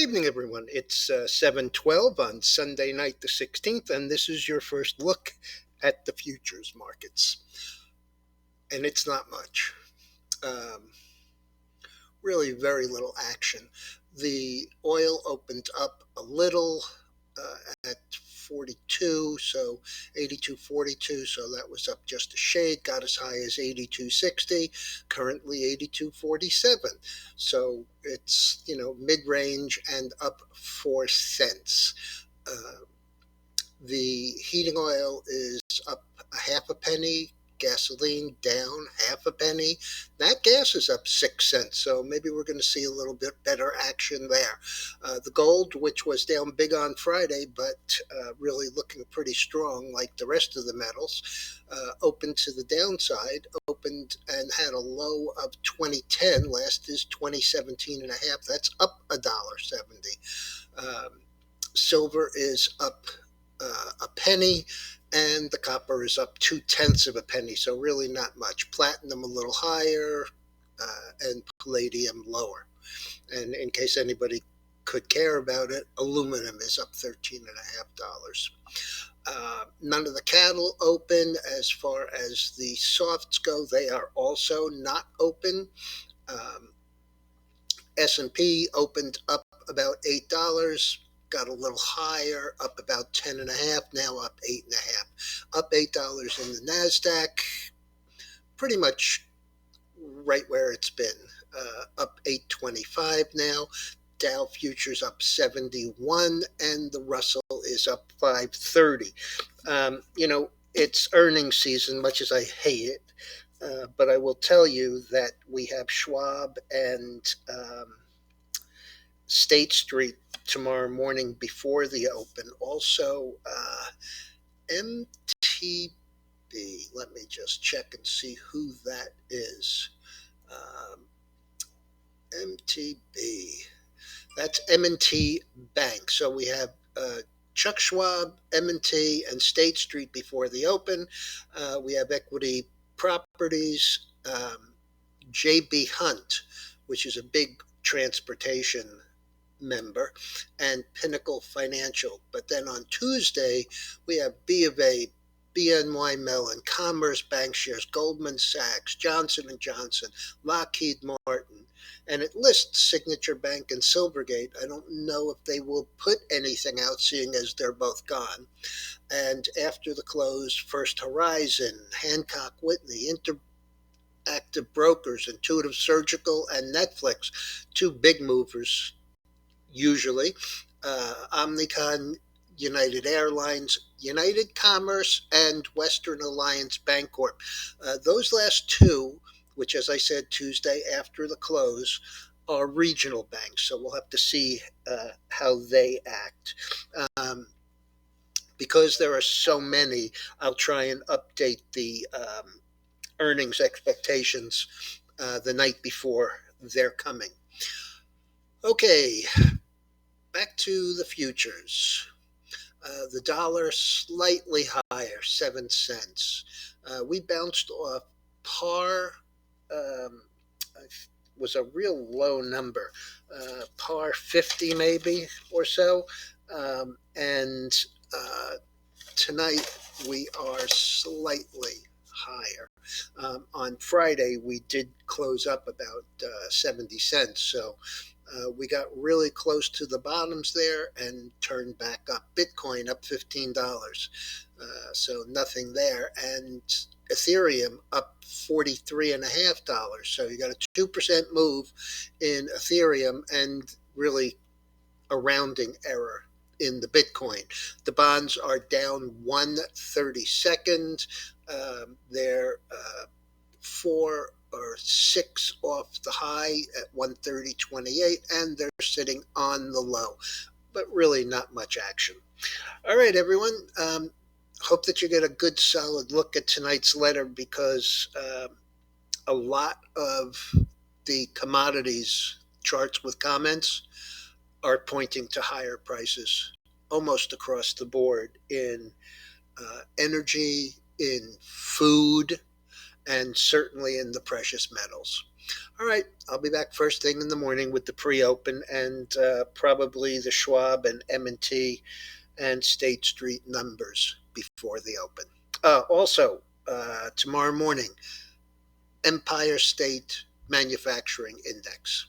Evening, everyone. It's 7:12 on Sunday night, the 16th, and this is your first look at the futures markets. And it's not much. Um, really, very little action. The oil opened up a little at 42, so 82.42, so that was up just a shade, got as high as 82.60, currently 82.47. So it's, mid-range and up 4 cents. Uh, the heating oil is up a half a penny, gasoline down half a penny. That gas is up 6 cents, so maybe we're going to see a little bit better action there. The gold, which was down big on Friday, but really looking pretty strong like the rest of the metals, opened to the downside, opened and had a low of 2010. Last is 2017 and a half. That's up $1.70. Silver is up a penny, and the copper is up 2/10 of a penny, so really not much. Platinum a little higher, and palladium lower. And in case anybody could care about it, aluminum is up $13.50. None of the cattle open. As far as the softs go, they are also not open. Um, S&P opened up about $8, got a little higher, up about 10 and a half, now up 8 and a half, up $8 in the Nasdaq, pretty much right where it's been, up 825 now. Dow futures up 71, and the Russell is up 530. It's earnings season, much as I hate it. But I will tell you that we have Schwab and State Street tomorrow morning before the open. Also, MTB. Let me just check and see who that is. Um, MTB. That's M&T Bank. So we have Chuck Schwab, M&T, and State Street before the open. We have Equity Properties, JB Hunt, which is a big transportation member, and Pinnacle Financial. But then on Tuesday, we have B of A, BNY Mellon, Commerce Bankshares, Goldman Sachs, Johnson & Johnson, Lockheed Martin, and it lists Signature Bank and Silvergate. I don't know if they will put anything out, seeing as they're both gone. And after the close, First Horizon, Hancock Whitney, Interactive Brokers, Intuitive Surgical, and Netflix, two big movers usually. Omnicon, United Airlines, United Commerce, and Western Alliance Bancorp. Those last two, which, as I said, Tuesday after the close, are regional banks. So we'll have to see how they act. Because there are so many, I'll try and update the earnings expectations the night before they're coming. Okay, back to the futures. The dollar slightly higher, 7 cents. We bounced off par. Was a real low number, par 50 maybe or so. And tonight we are slightly higher. On Friday, we did close up about 70 cents. So we got really close to the bottoms there and turned back up. Bitcoin up $15. So nothing there. And Ethereum up $43.50. So you got a 2% move in Ethereum and really a rounding error in the Bitcoin. The bonds are down 1/32. They're 4 or 6 off the high at 130.28, and they're sitting on the low, but really not much action. All right, everyone. Hope that you get a good solid look at tonight's letter, because a lot of the commodities charts with comments are pointing to higher prices almost across the board in energy, in food, and certainly in the precious metals. All right, I'll be back first thing in the morning with the pre-open and probably the Schwab and M&T and State Street numbers before the open. Also, tomorrow morning, Empire State Manufacturing Index.